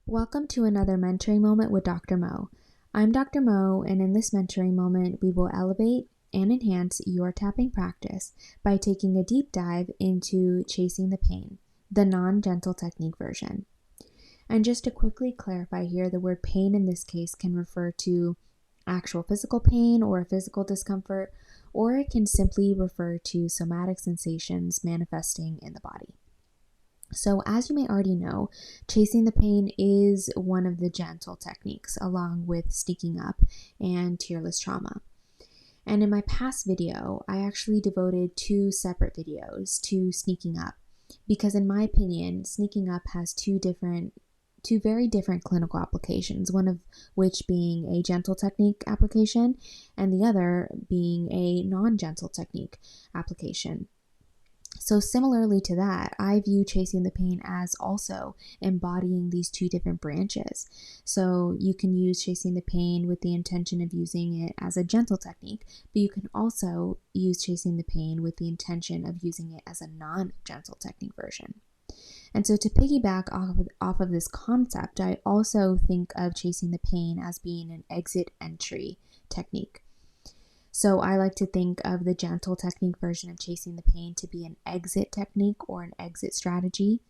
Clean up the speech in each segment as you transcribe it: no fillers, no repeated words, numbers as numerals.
Welcome to another mentoring moment with Dr. Mo. I'm Dr. Mo, and in this mentoring moment, we will elevate and enhance your tapping practice by taking a deep dive into chasing the pain, the non-gentle technique version. And just to quickly clarify here, the word pain in this case can refer to actual physical pain or physical discomfort, or it can simply refer to somatic sensations manifesting in the body. So, as you may already know, chasing the pain is one of the gentle techniques, along with sneaking up and tearless trauma. And in my past video, I actually devoted 2 separate videos to sneaking up, because in my opinion, sneaking up has two very different clinical applications, one of which being a gentle technique application, and the other being a non-gentle technique application. So similarly to that, I view chasing the pain as also embodying these 2 different branches. So you can use chasing the pain with the intention of using it as a gentle technique, but you can also use chasing the pain with the intention of using it as a non-gentle technique version. And so to piggyback off of this concept, I also think of chasing the pain as being an exit entry technique. So I like to think of the gentle technique version of chasing the pain to be an exit technique or an exit strategy,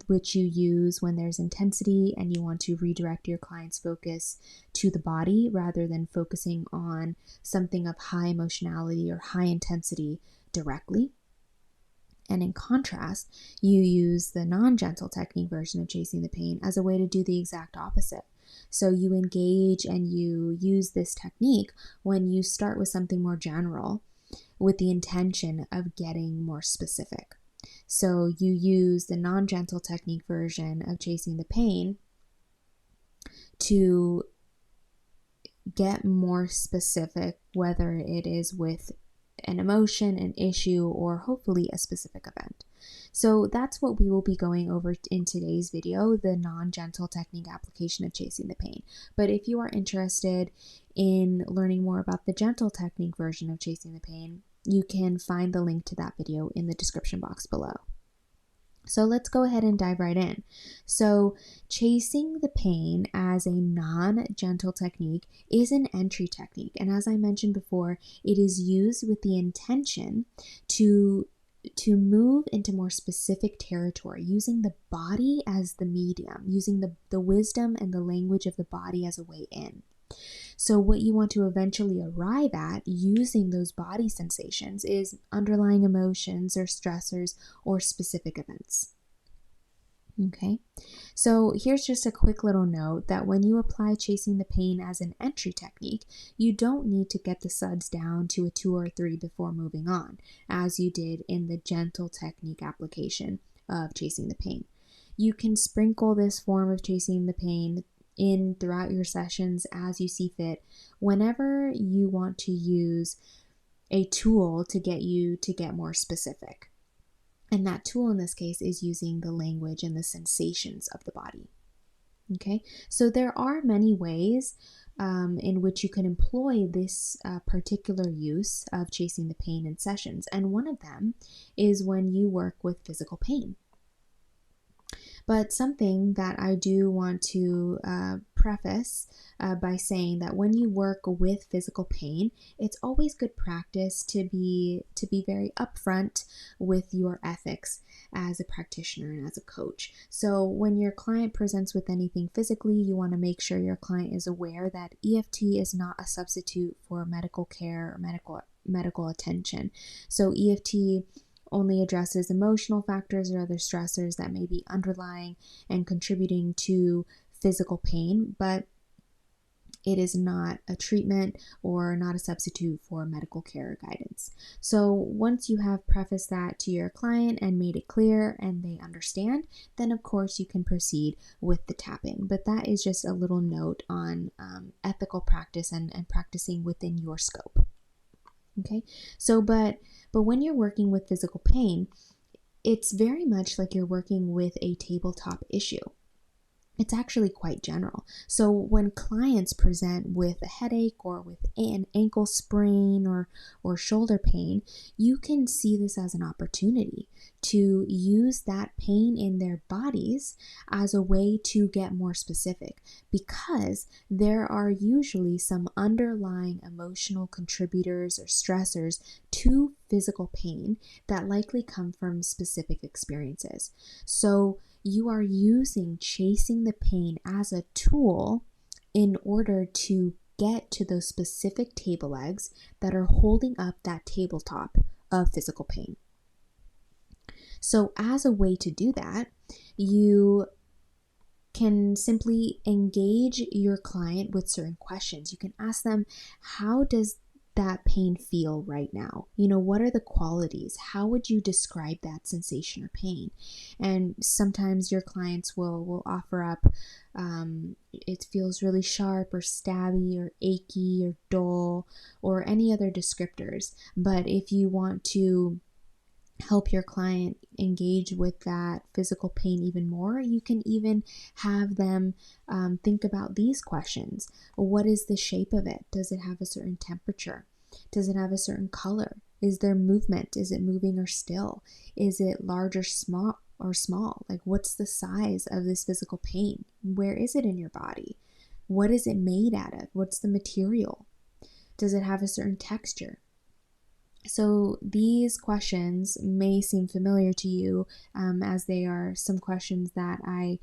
which you use when there's intensity and you want to redirect your client's focus to the body rather than focusing on something of high emotionality or high intensity directly. And in contrast, you use the non-gentle technique version of chasing the pain as a way to do the exact opposite. So you engage and you use this technique when you start with something more general with the intention of getting more specific. So you use the non-gentle technique version of chasing the pain to get more specific, whether it is with an emotion, an issue, or hopefully a specific event. So that's what we will be going over in today's video, the non-gentle technique application of chasing the pain. But if you are interested in learning more about the gentle technique version of chasing the pain, you can find the link to that video in the description box below. So let's go ahead and dive right in. So chasing the pain as a non-gentle technique is an entry technique. And as I mentioned before, it is used with the intention to move into more specific territory, using the body as the medium, using the wisdom and the language of the body as a way in. So what you want to eventually arrive at using those body sensations is underlying emotions or stressors or specific events. Okay, so here's just a quick little note that when you apply chasing the pain as an entry technique, you don't need to get the suds down to a 2 or 3 before moving on, as you did in the gentle technique application of chasing the pain. You can sprinkle this form of chasing the pain in throughout your sessions as you see fit, whenever you want to use a tool to get you to get more specific. And that tool in this case is using the language and the sensations of the body. Okay, so there are many ways in which you can employ this particular use of chasing the pain in sessions. And one of them is when you work with physical pain. But something that I do want to preface by saying that when you work with physical pain, it's always good practice to be very upfront with your ethics as a practitioner and as a coach. So when your client presents with anything physically, you want to make sure your client is aware that EFT is not a substitute for medical care or medical attention. So EFT only addresses emotional factors or other stressors that may be underlying and contributing to physical pain, but it is not a treatment or not a substitute for medical care or guidance. So once you have prefaced that to your client and made it clear and they understand, then of course you can proceed with the tapping. But that is just a little note on ethical practice and practicing within your scope. Okay, so but when you're working with physical pain, it's very much like you're working with a tabletop issue. It's actually quite general. So when clients present with a headache or with an ankle sprain or shoulder pain, you can see this as an opportunity to use that pain in their bodies as a way to get more specific, because there are usually some underlying emotional contributors or stressors to physical pain that likely come from specific experiences. So you are using chasing the pain as a tool in order to get to those specific table legs that are holding up that tabletop of physical pain. So as a way to do that, you can simply engage your client with certain questions. You can ask them, how does that pain feel right now? What are the qualities? How would you describe that sensation or pain? And sometimes your clients will offer up, it feels really sharp or stabby or achy or dull or any other descriptors. But if you want to help your client engage with that physical pain even more, you can even have them think about these questions. What is the shape of it? Does it have a certain temperature? Does it have a certain color? Is there movement? Is it moving or still? Is it large or small? Like, what's the size of this physical pain? Where is it in your body? What is it made out of? What's the material? Does it have a certain texture? So these questions may seem familiar to you, as they are some questions that I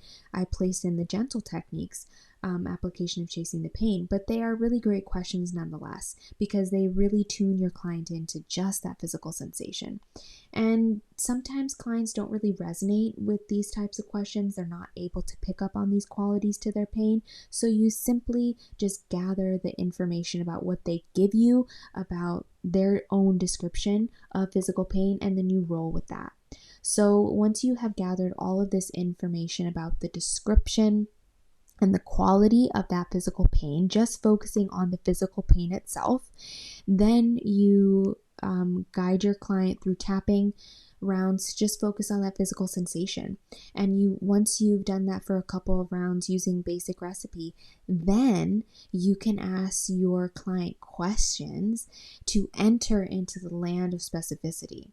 placed in the gentle techniques application of chasing the pain, but they are really great questions nonetheless, because they really tune your client into just that physical sensation. And sometimes clients don't really resonate with these types of questions. They're not able to pick up on these qualities to their pain. So you simply just gather the information about what they give you about their own description of physical pain, and then you roll with that. So once you have gathered all of this information about the description and the quality of that physical pain, just focusing on the physical pain itself, then you guide your client through tapping rounds. Just focus on that physical sensation. And once you've done that for a couple of rounds using basic recipe, then you can ask your client questions to enter into the land of specificity,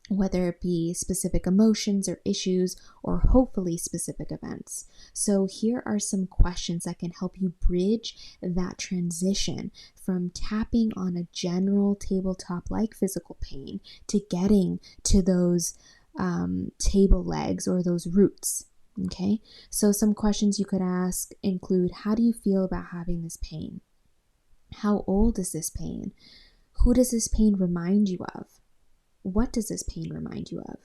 whether it be specific emotions or issues, or hopefully specific events. So here are some questions that can help you bridge that transition from tapping on a general tabletop like physical pain to getting to those table legs or those roots. Okay, so some questions you could ask include, how do you feel about having this pain? How old is this pain? Who does this pain remind you of? What does this pain remind you of?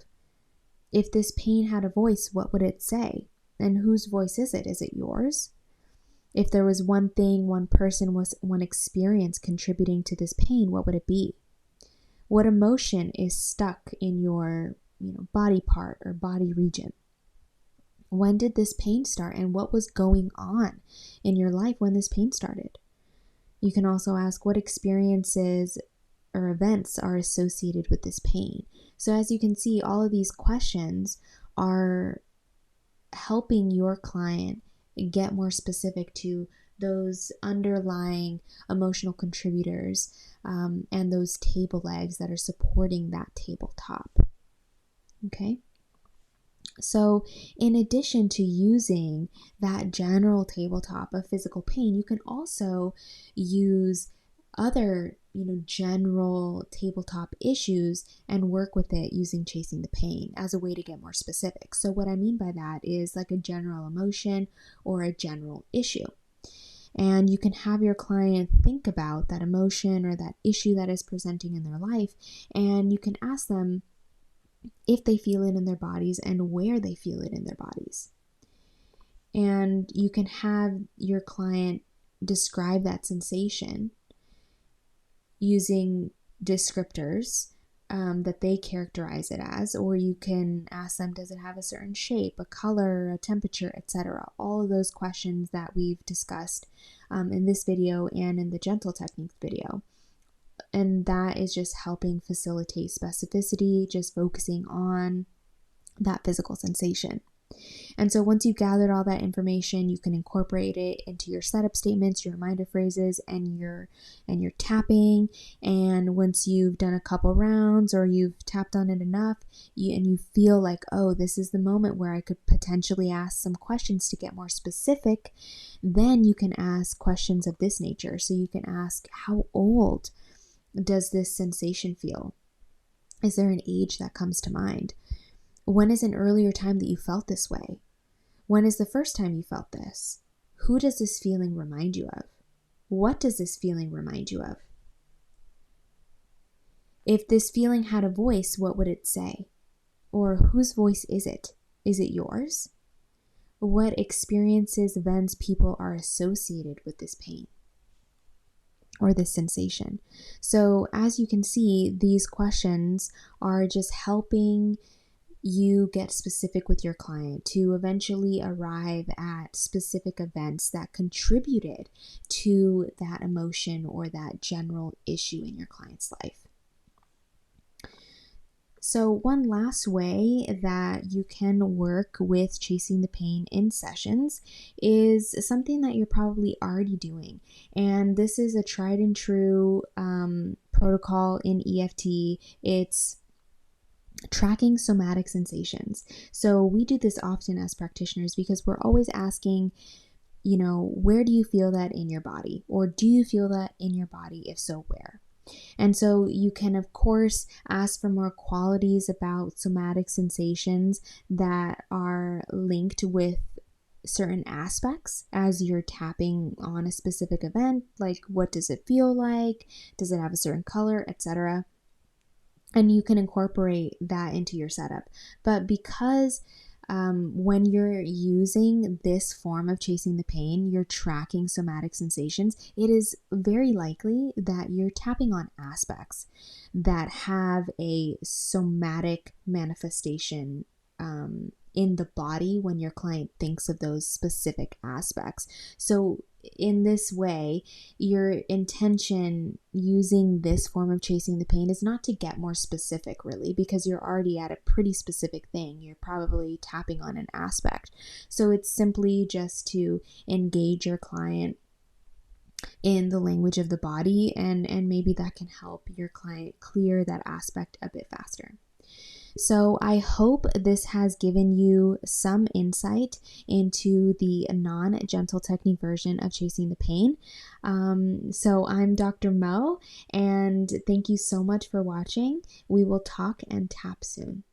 If this pain had a voice, what would it say? And whose voice is it? Is it yours? If there was one thing, one person, one experience contributing to this pain, what would it be? What emotion is stuck in your body part or body region? When did this pain start, and what was going on in your life when this pain started? You can also ask, what experiences or events are associated with this pain? So as you can see, all of these questions are helping your client get more specific to those underlying emotional contributors and those table legs that are supporting that tabletop. Okay? So in addition to using that general tabletop of physical pain, you can also use other general tabletop issues and work with it using chasing the pain as a way to get more specific. So what I mean by that is like a general emotion or a general issue. And you can have your client think about that emotion or that issue that is presenting in their life, and you can ask them if they feel it in their bodies and where they feel it in their bodies. And you can have your client describe that sensation using descriptors that they characterize it as, or you can ask them, does it have a certain shape, a color, a temperature, etc. All of those questions that we've discussed in this video and in the gentle techniques video. And that is just helping facilitate specificity, just focusing on that physical sensation. And so once you've gathered all that information, you can incorporate it into your setup statements, your reminder phrases, and your tapping. And once you've done a couple rounds or you've tapped on it enough, and you feel like, oh, this is the moment where I could potentially ask some questions to get more specific, then you can ask questions of this nature. So you can ask, how old does this sensation feel? Is there an age that comes to mind? When is an earlier time that you felt this way? When is the first time you felt this? Who does this feeling remind you of? What does this feeling remind you of? If this feeling had a voice, what would it say? Or whose voice is it? Is it yours? What experiences, events, people are associated with this pain or this sensation? So as you can see, these questions are just helping you get specific with your client to eventually arrive at specific events that contributed to that emotion or that general issue in your client's life. So one last way that you can work with chasing the pain in sessions is something that you're probably already doing. And this is a tried and true protocol in EFT. It's tracking somatic sensations. So we do this often as practitioners because we're always asking, where do you feel that in your body? Or do you feel that in your body? If so, where? And so you can, of course, ask for more qualities about somatic sensations that are linked with certain aspects as you're tapping on a specific event, like what does it feel like? Does it have a certain color, etc.? And you can incorporate that into your setup. But because when you're using this form of chasing the pain, you're tracking somatic sensations, it is very likely that you're tapping on aspects that have a somatic manifestation in the body when your client thinks of those specific aspects. So in this way, your intention using this form of chasing the pain is not to get more specific, really, because you're already at a pretty specific thing. You're probably tapping on an aspect. So it's simply just to engage your client in the language of the body, and maybe that can help your client clear that aspect a bit faster. So I hope this has given you some insight into the non-gentle technique version of chasing the pain. So I'm Dr. Mo, and thank you so much for watching. We will talk and tap soon.